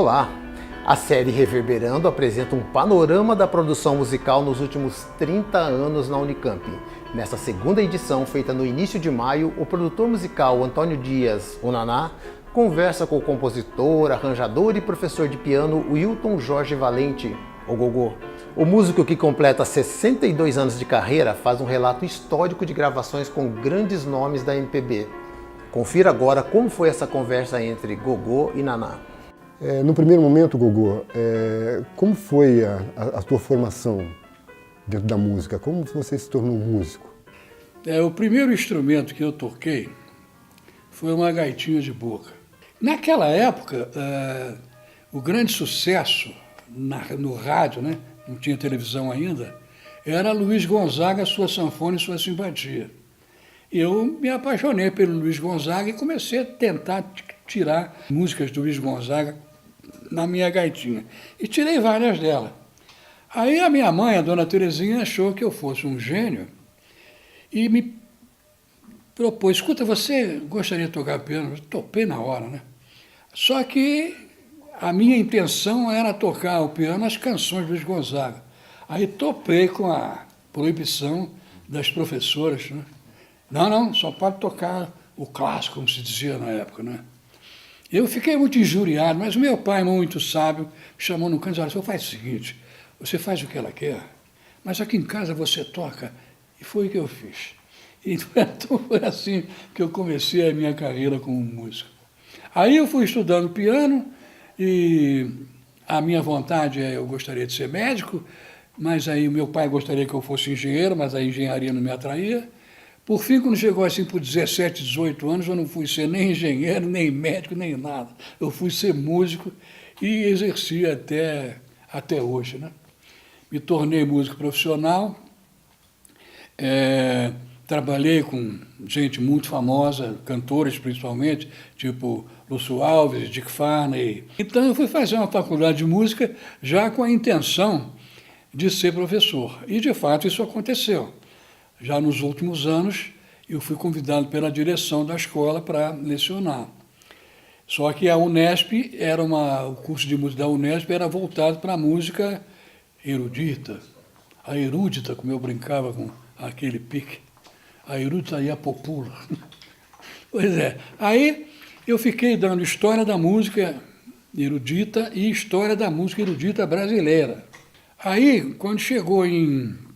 Olá! A série Reverberando apresenta um panorama da produção musical nos últimos 30 anos na Unicamp. Nessa segunda edição, feita no início de maio, o produtor musical Antônio Dias, o Naná, conversa com o compositor, arranjador e professor de piano Wilton Jorge Valente, o Gogô. O músico que completa 62 anos de carreira faz um relato histórico de gravações com grandes nomes da MPB. Confira agora como foi essa conversa entre Gogô e Naná. No primeiro momento, Gogô, como foi a tua formação dentro da música? Como você se tornou músico? O primeiro instrumento que eu toquei foi uma gaitinha de boca. Naquela época, o grande sucesso no rádio, né? Não tinha televisão ainda, era Luiz Gonzaga, sua sanfona e sua simpatia. Eu me apaixonei pelo Luiz Gonzaga e comecei a tentar tirar músicas do Luiz Gonzaga na minha gaitinha. E tirei várias delas. Aí a minha mãe, a dona Terezinha, achou que eu fosse um gênio e me propôs: escuta, você gostaria de tocar piano? Eu topei na hora, né? Só que a minha intenção era tocar o piano as canções do Luiz Gonzaga. Aí topei com a proibição das professoras, né? Não, só pode tocar o clássico, como se dizia na época, né? Eu fiquei muito injuriado, mas o meu pai, muito sábio, me chamou no canto e disse: olha, você faz o seguinte, você faz o que ela quer, mas aqui em casa você toca. E foi o que eu fiz. Então foi assim que eu comecei a minha carreira como músico. Aí eu fui estudando piano e a minha vontade eu gostaria de ser médico, mas aí o meu pai gostaria que eu fosse engenheiro, mas a engenharia não me atraía. Por fim, quando chegou assim por 17, 18 anos, eu não fui ser nem engenheiro, nem médico, nem nada. Eu fui ser músico e exerci até hoje, né? Me tornei músico profissional, trabalhei com gente muito famosa, cantores principalmente, tipo Lúcio Alves, Dick Farney. Então eu fui fazer uma faculdade de música já com a intenção de ser professor. E de fato isso aconteceu. Já nos últimos anos, eu fui convidado pela direção da escola para lecionar. Só que a Unesp o curso de música da Unesp era voltado para a música erudita. A erudita, como eu brincava com aquele pique, a erudita e a popular. Pois é. Aí eu fiquei dando história da música erudita e história da música erudita brasileira. Aí, quando chegou em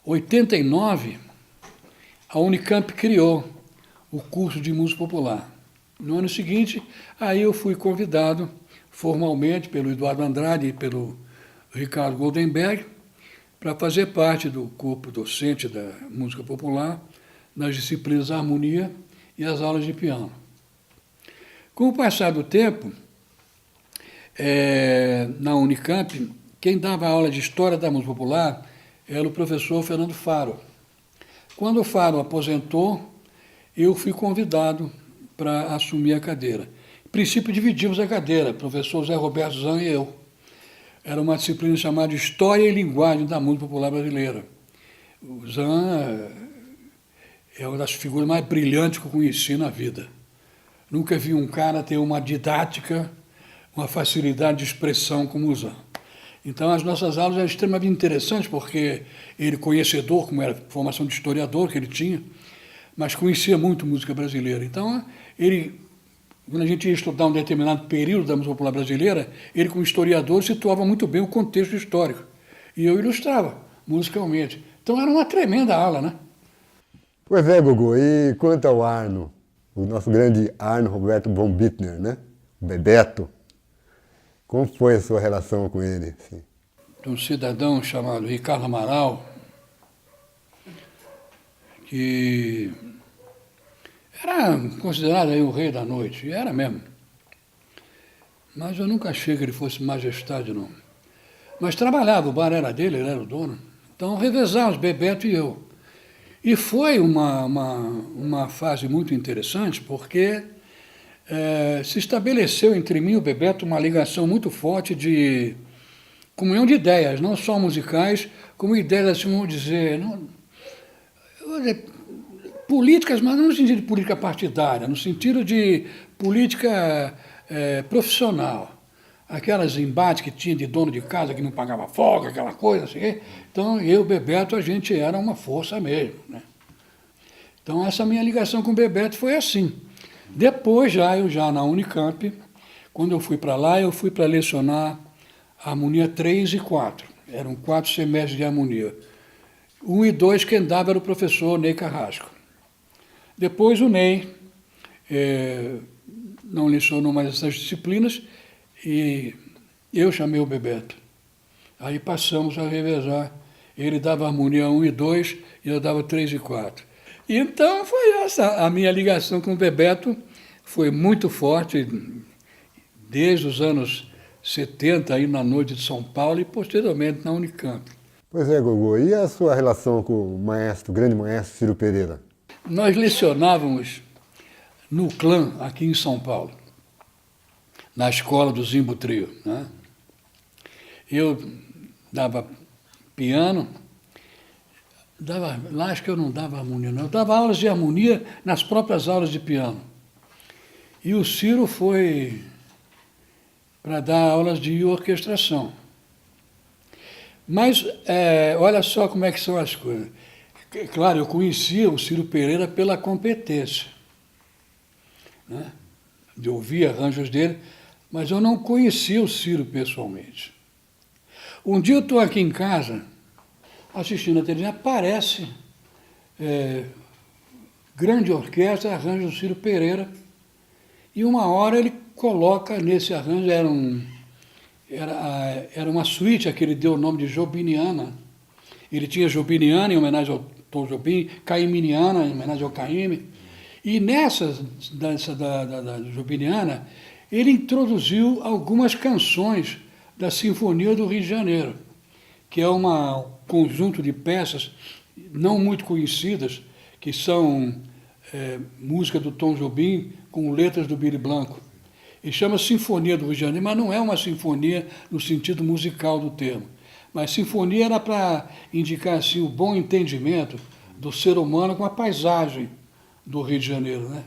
89, a Unicamp criou o curso de música popular. No ano seguinte, aí eu fui convidado formalmente pelo Eduardo Andrade e pelo Ricardo Goldenberg para fazer parte do corpo docente da música popular nas disciplinas harmonia e as aulas de piano. Com o passar do tempo, na Unicamp, quem dava aula de história da música popular era o professor Fernando Faro. Quando o Faro aposentou, eu fui convidado para assumir a cadeira. Em princípio, dividimos a cadeira, o professor Zé Roberto Zan e eu. Era uma disciplina chamada História e Linguagem da Música Popular Brasileira. O Zan é uma das figuras mais brilhantes que eu conheci na vida. Nunca vi um cara ter uma didática, uma facilidade de expressão como o Zan. Então, as nossas aulas eram extremamente interessantes, porque ele, conhecedor, como era a formação de historiador que ele tinha, mas conhecia muito música brasileira. Então, quando a gente ia estudar um determinado período da música popular brasileira, ele, como historiador, situava muito bem o contexto histórico. E eu ilustrava musicalmente. Então, era uma tremenda aula, né? Pois é, Gogô, e quanto ao Arno, o nosso grande Arno Roberto von Bittner, né? O Bebeto. Como foi a sua relação com ele? Assim? Um cidadão chamado Ricardo Amaral, que era considerado aí o rei da noite, e era mesmo. Mas eu nunca achei que ele fosse majestade, não. Mas trabalhava, o bar era dele, ele era o dono. Então revezávamos, Bebeto e eu. E foi uma fase muito interessante, porque se estabeleceu entre mim e o Bebeto uma ligação muito forte de comunhão de ideias, não só musicais, como ideias, assim, vamos dizer, políticas, mas não no sentido de política partidária, no sentido de política profissional. Aquelas embates que tinha de dono de casa que não pagava folga, aquela coisa, assim. Então, eu e o Bebeto, a gente era uma força mesmo, né? Então, essa minha ligação com o Bebeto foi assim. Depois, eu já na Unicamp, quando eu fui para lá, eu fui para lecionar harmonia 3 e 4. Eram 4 semestres de harmonia. 1 e 2, quem dava era o professor Ney Carrasco. Depois o Ney não lecionou mais essas disciplinas e eu chamei o Bebeto. Aí passamos a revezar. Ele dava harmonia 1 e 2 e eu dava 3 e 4. Então foi essa a minha ligação com o Bebeto, foi muito forte desde os anos 70, aí na noite de São Paulo e posteriormente na Unicamp. Pois é, Gogô, e a sua relação com o maestro, o grande maestro Ciro Pereira? Nós lecionávamos no Clã, aqui em São Paulo, na escola do Zimbo Trio, né? Eu dava piano, lá acho que eu não dava harmonia, não. Eu dava aulas de harmonia nas próprias aulas de piano. E o Ciro foi para dar aulas de orquestração. Mas olha só como é que são as coisas. Claro, eu conhecia o Ciro Pereira pela competência, né? De ouvir arranjos dele, mas eu não conhecia o Ciro pessoalmente. Um dia eu estou aqui em casa, assistindo a televisão, aparece grande orquestra, arranjo do Ciro Pereira, e uma hora ele coloca nesse arranjo, era uma suíte a que ele deu o nome de Jobiniana. Ele tinha Jobiniana em homenagem ao Tom Jobim, Cayminiana em homenagem ao Caymmi. E nessa da Jobiniana, ele introduziu algumas canções da Sinfonia do Rio de Janeiro, que é um conjunto de peças não muito conhecidas, que são música do Tom Jobim com letras do Billy Blanco. E chama Sinfonia do Rio de Janeiro, mas não é uma sinfonia no sentido musical do termo. Mas sinfonia era para indicar assim, o bom entendimento do ser humano com a paisagem do Rio de Janeiro, né?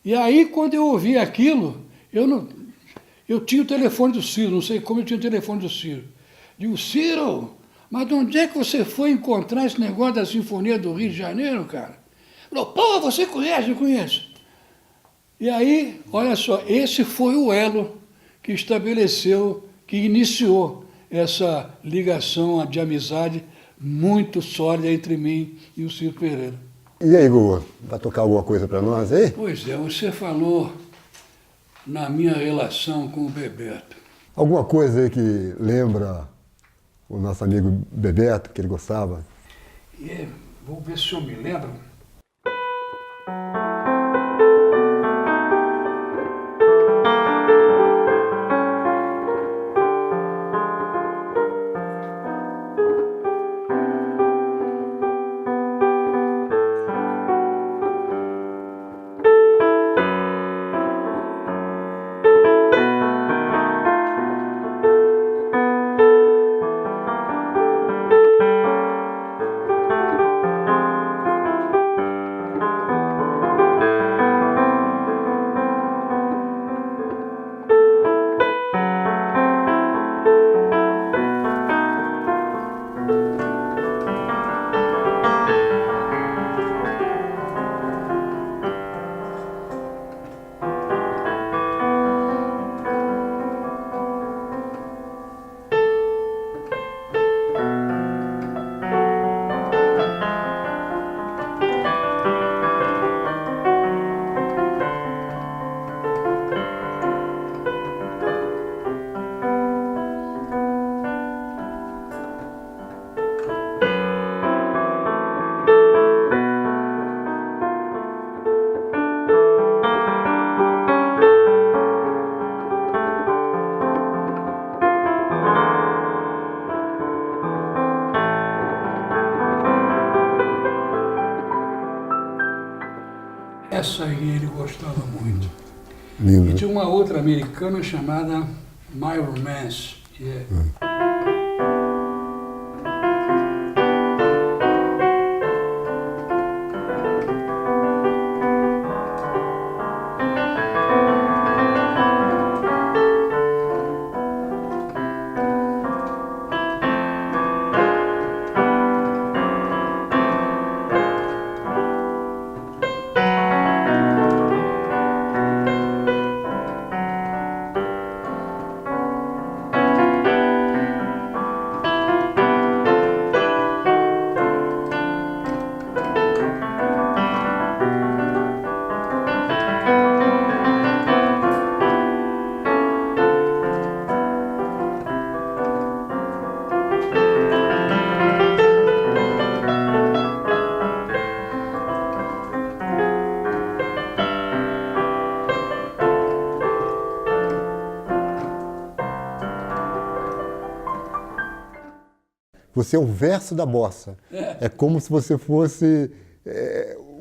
E aí, quando eu ouvi aquilo, eu tinha o telefone do Ciro, não sei como eu tinha o telefone do Ciro. Digo, Ciro, mas de onde é que você foi encontrar esse negócio da Sinfonia do Rio de Janeiro, cara? Falou, pô, você conhece? Eu conheço. E aí, olha só, esse foi o elo que estabeleceu, que iniciou essa ligação de amizade muito sólida entre mim e o Ciro Pereira. E aí, Gogô, vai tocar alguma coisa para nós aí? Pois é, você falou na minha relação com o Bebeto. Alguma coisa aí que lembra o nosso amigo Bebeto, que ele gostava? Vou ver se eu me lembro. Essa aí ele gostava muito. Lindo. E tinha uma outra americana chamada My Romance, que é... Você é o verso da bossa. É como se você fosse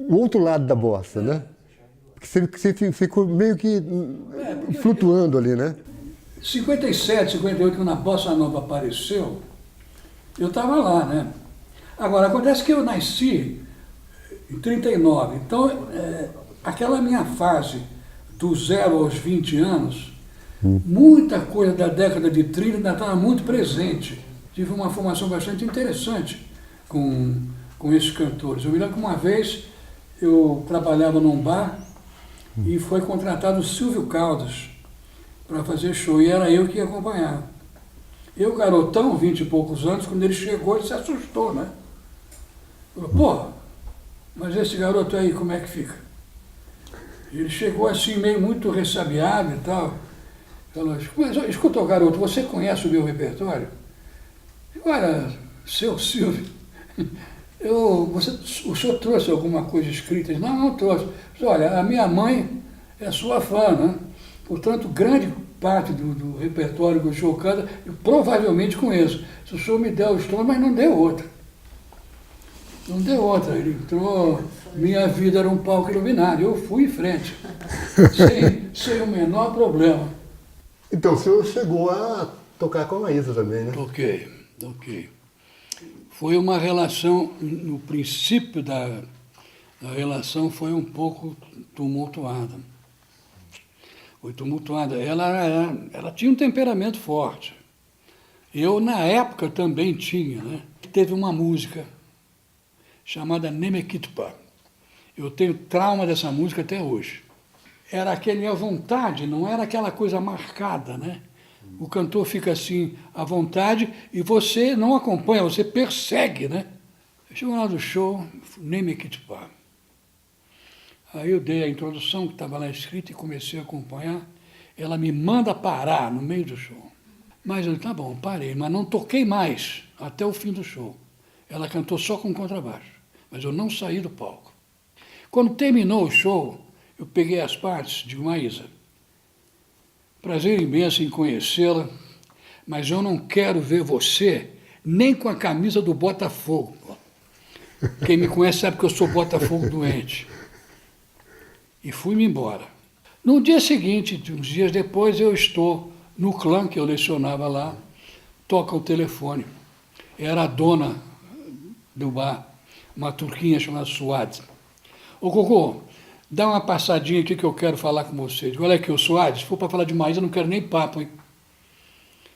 o outro lado da bossa, né? Porque você ficou meio que flutuando ali, né? 57, 58, quando a Bossa Nova apareceu, eu estava lá, né? Agora, acontece que eu nasci em 39, então aquela minha fase do 0 aos 20 anos, muita coisa da década de 30 ainda estava muito presente. Tive uma formação bastante interessante com esses cantores. Eu me lembro que uma vez eu trabalhava num bar e foi contratado o Silvio Caldas para fazer show, e era eu que ia acompanhar. Eu, garotão, 20 e poucos anos, quando ele chegou, ele se assustou, né? Falou, pô, mas esse garoto aí, como é que fica? Ele chegou assim, meio muito ressabiado e tal. Falou, mas escuta, garoto, você conhece o meu repertório? Olha, seu Silvio, o senhor trouxe alguma coisa escrita? Não trouxe. Olha, a minha mãe é sua fã, né? Portanto, grande parte do repertório que o senhor canta, eu provavelmente conheço. Se o senhor me der o tom, mas não deu outra. Não deu outra. Ele entrou, minha vida era um palco iluminado. Eu fui em frente, sem o menor problema. Então, o senhor chegou a tocar com a Maísa também, né? Toquei. Foi uma relação, no princípio da relação foi um pouco tumultuada. Foi tumultuada. Ela tinha um temperamento forte. Eu, na época, também tinha, né? Teve uma música chamada Nemekitpa. Eu tenho trauma dessa música até hoje. Era aquele à vontade, não era aquela coisa marcada, né? O cantor fica assim, à vontade, e você não acompanha, você persegue, né? Chegou lá do show, Nemekitpa. Aí eu dei a introdução que estava lá escrita e comecei a acompanhar. Ela me manda parar no meio do show. Mas eu, tá bom, parei, mas não toquei mais até o fim do show. Ela cantou só com contrabaixo, mas eu não saí do palco. Quando terminou o show, eu peguei as partes, digo, Maísa, prazer imenso em conhecê-la, mas eu não quero ver você nem com a camisa do Botafogo. Quem me conhece sabe que eu sou Botafogo doente. E fui-me embora. No dia seguinte, uns dias depois, eu estou no clã que eu lecionava lá, toca o telefone. Era a dona do bar, uma turquinha chamada Suad. Ô, Cocô, dá uma passadinha aqui que eu quero falar com você. Digo, olha aqui, o Suad, se for para falar de Maísa, eu não quero nem papo, hein?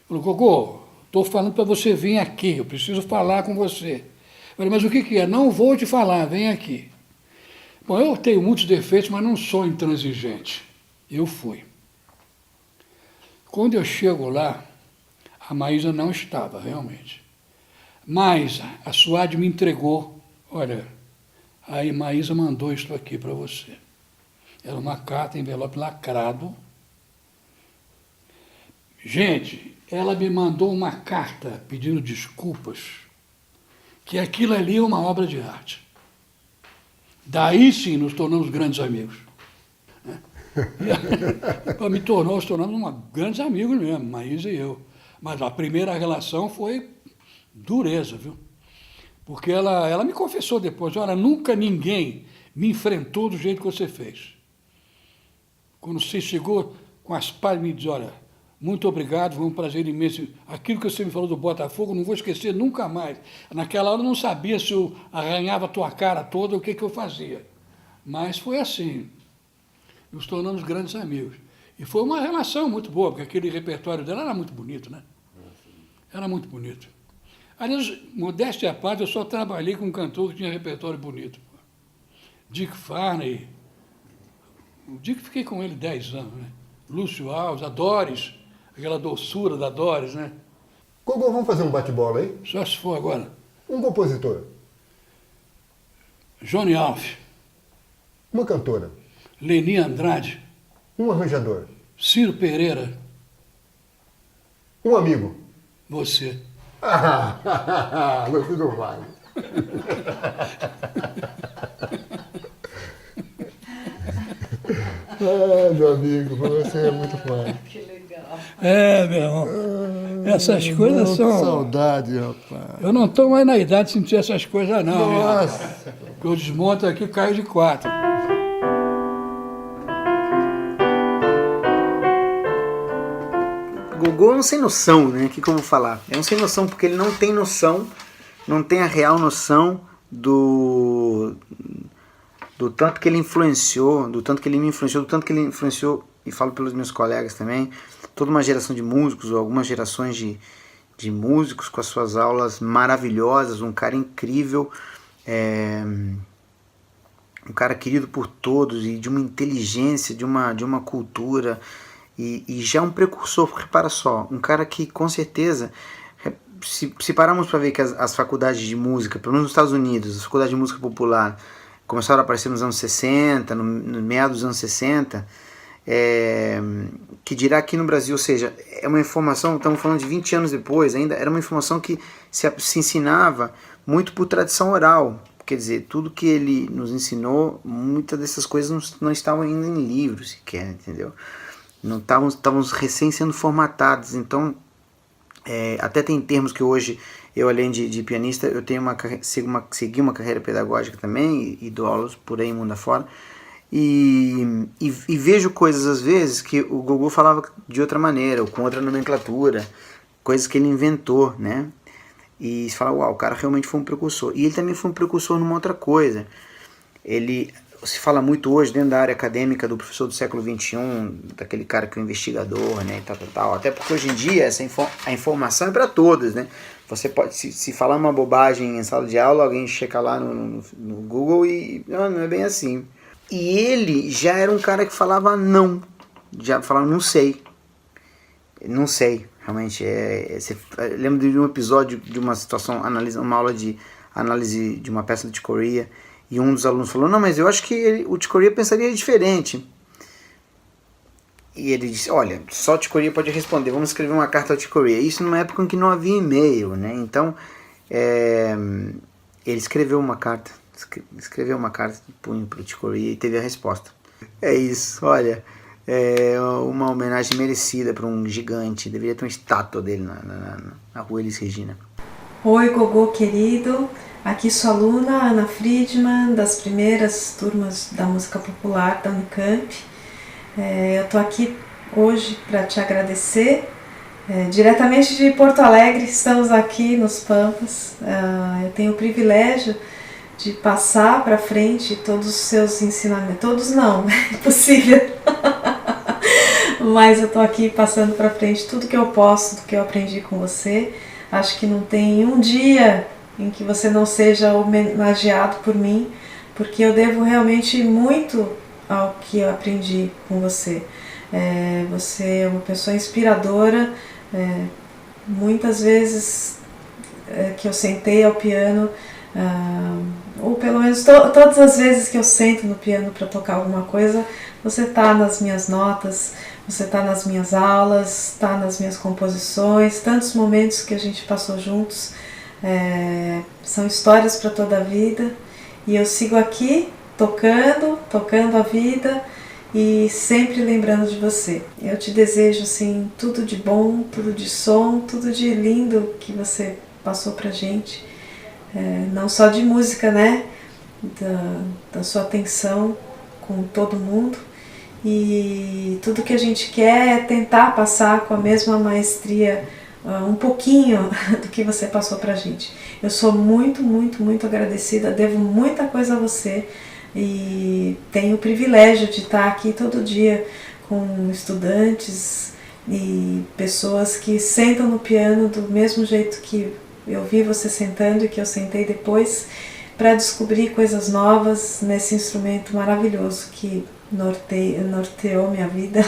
Falou, Cocô, estou falando para você vir aqui, eu preciso falar com você. Falei, mas o que é? Não vou te falar, vem aqui. Bom, eu tenho muitos defeitos, mas não sou intransigente. Eu fui. Quando eu chego lá, a Maísa não estava, realmente. Mas a Suad me entregou, olha, a Maísa mandou isso aqui para você. Era uma carta, envelope lacrado. Gente, ela me mandou uma carta pedindo desculpas, que aquilo ali é uma obra de arte. Daí sim nos tornamos grandes amigos. Me tornamos grandes amigos mesmo, Maísa e eu. Mas a primeira relação foi dureza, viu? Porque ela me confessou depois, olha, nunca ninguém me enfrentou do jeito que você fez. Quando você chegou com as palmas, me disse, olha, muito obrigado, foi um prazer imenso. Aquilo que você me falou do Botafogo, não vou esquecer nunca mais. Naquela hora eu não sabia se eu arranhava a tua cara toda, o que eu fazia. Mas foi assim. Nos tornamos grandes amigos. E foi uma relação muito boa, porque aquele repertório dela era muito bonito, né? Era muito bonito. Aliás, modéstia à parte, eu só trabalhei com um cantor que tinha repertório bonito. Dick Farney. O Dick, fiquei com ele 10 anos, né? Lúcio Alves, a Doris, aquela doçura da Doris, né? Gogô, vamos fazer um bate-bola aí? Só se for agora. Um compositor. Johnny Alf. Uma cantora. Leni Andrade. Um arranjador. Ciro Pereira. Um amigo. Você. Você não vale. Meu amigo, você é muito fã. Que legal. É, meu irmão. Essas coisas Que são... saudade, rapaz. Eu não estou mais na idade de sentir essas coisas, não. Nossa. Eu desmonto aqui e caio de 4. Gogô é um sem noção, né? O que eu vou falar? É um sem noção porque ele não tem noção, não tem a real noção do tanto que ele influenciou, do tanto que ele me influenciou, do tanto que ele influenciou, e falo pelos meus colegas também, toda uma geração de músicos, ou algumas gerações de músicos com as suas aulas maravilhosas, um cara incrível, um cara querido por todos e de uma inteligência, de uma cultura, e já um precursor, porque repara só, um cara que com certeza, se pararmos para ver que as faculdades de música, pelo menos nos Estados Unidos, as faculdades de música popular começaram a aparecer nos anos 60, no meados dos anos 60, que dirá aqui no Brasil, ou seja, é uma informação, estamos falando de 20 anos depois, ainda era uma informação que se ensinava muito por tradição oral, quer dizer, tudo que ele nos ensinou, muitas dessas coisas não estavam ainda em livros sequer, entendeu? Não estávamos recém sendo formatados, então até tem termos que hoje eu, além de pianista, eu tenho segui uma carreira pedagógica também e dou aulas por aí mundo afora, e vejo coisas às vezes que o Gogô falava de outra maneira, ou com outra nomenclatura, coisas que ele inventou, né? E se fala, uau, o cara realmente foi um precursor. E ele também foi um precursor numa outra coisa. Se fala muito hoje dentro da área acadêmica do professor do século XXI, daquele cara que é o investigador, né, e tal. Até porque hoje em dia a informação é para todos, né? Você pode, se falar uma bobagem em sala de aula, alguém checa lá no Google e não é bem assim. E ele já era um cara que falava não, já falava não sei, realmente. Eu lembro de um episódio de uma situação, uma aula de análise de uma peça do Chick Corea, e um dos alunos falou, não, mas eu acho que o Chick Corea pensaria diferente. E ele disse, olha, só o Chick Corea pode responder, vamos escrever uma carta ao Chick Corea. Isso numa época em que não havia e-mail, né? Então, ele escreveu uma carta de punho para o Chick Corea e teve a resposta. É isso, olha, é uma homenagem merecida para um gigante, deveria ter uma estátua dele na rua Elis Regina. Oi, Gogô querido, aqui sua aluna Ana Friedman, das primeiras turmas da música popular da Unicamp. Eu estou aqui hoje para te agradecer, diretamente de Porto Alegre, estamos aqui nos Pampas. Eu tenho o privilégio de passar para frente todos os seus ensinamentos, todos não, é impossível, mas eu estou aqui passando para frente tudo que eu posso, do que eu aprendi com você. Acho que não tem um dia em que você não seja homenageado por mim, porque eu devo realmente muito ao que eu aprendi com você. Você é uma pessoa inspiradora. Muitas vezes que eu sentei ao piano, ou pelo menos todas as vezes que eu sento no piano para tocar alguma coisa, você está nas minhas notas, você está nas minhas aulas, está nas minhas composições, tantos momentos que a gente passou juntos, são histórias para toda a vida, e eu sigo aqui tocando a vida e sempre lembrando de você. Eu te desejo assim, tudo de bom, tudo de som, tudo de lindo que você passou pra gente, não só de música, né, da sua atenção com todo mundo. E tudo que a gente quer é tentar passar com a mesma maestria um pouquinho do que você passou pra gente. Eu sou muito, muito, muito agradecida, devo muita coisa a você e tenho o privilégio de estar aqui todo dia com estudantes e pessoas que sentam no piano do mesmo jeito que eu vi você sentando e que eu sentei depois, para descobrir coisas novas nesse instrumento maravilhoso que norteou minha vida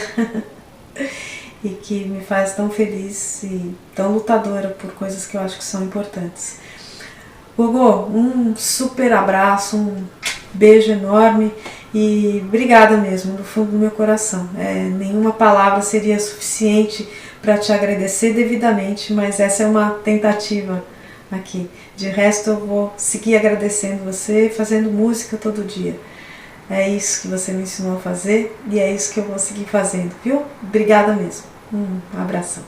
e que me faz tão feliz e tão lutadora por coisas que eu acho que são importantes. Gogô, um super abraço, um beijo enorme e obrigada mesmo, do fundo do meu coração. Nenhuma palavra seria suficiente para te agradecer devidamente, mas essa é uma tentativa aqui. De resto, eu vou seguir agradecendo você, fazendo música todo dia. É isso que você me ensinou a fazer e é isso que eu vou seguir fazendo, viu? Obrigada mesmo. Um abração.